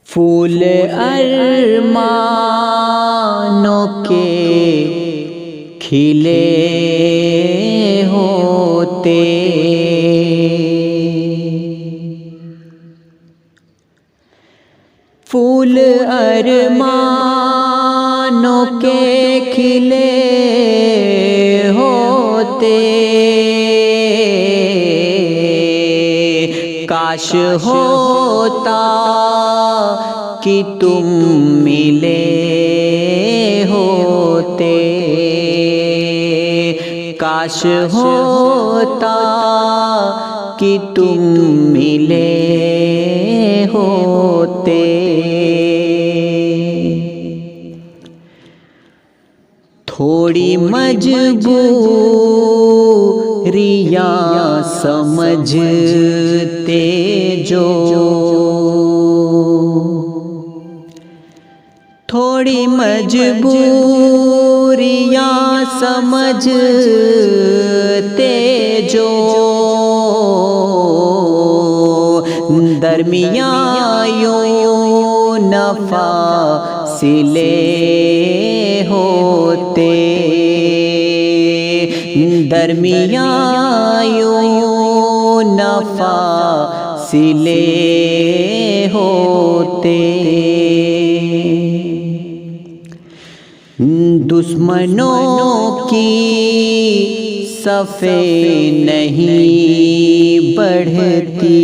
फूल अरमानों के खिले होते, फूल अरमानों के खिले होते। काश होता कि तुम मिले होते, काश होता कि तुम मिले होते। थोड़ी मजबूरियां समझते जो, थोड़ी मजबूरियां समझते जो, दरमियाँ यूं नफा सिले होते, दरमियाँ यूं नफा सिले होते। दुश्मनों की सफ़े नहीं बढ़ती,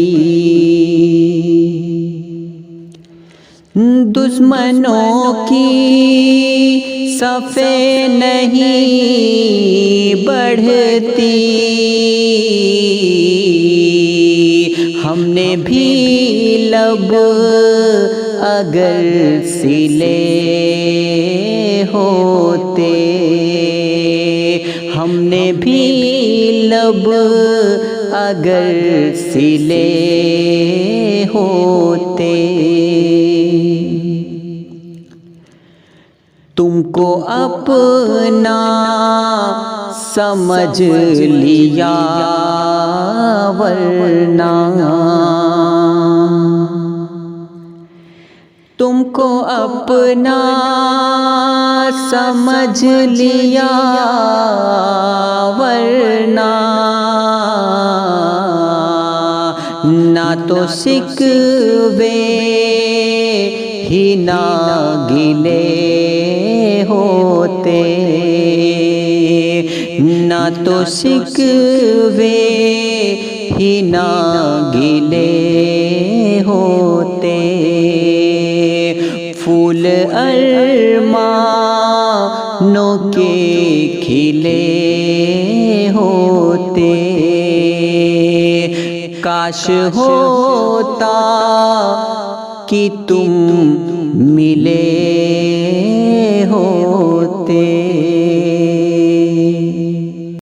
दुश्मनों की सफ़े नहीं बढ़ती। हमने भी लब अगर सिले होते, हमने भी लब अगर सिले होते। तुमको अपना समझ लिया वरना, तुमको अपना समझ लिया वरना, ना तो शिकवे ही ना गिले होते, ना तो शिकवे ही ना गिले होते। फूल अरमानों के खिले होते, काश होता कि तुम मिले होते।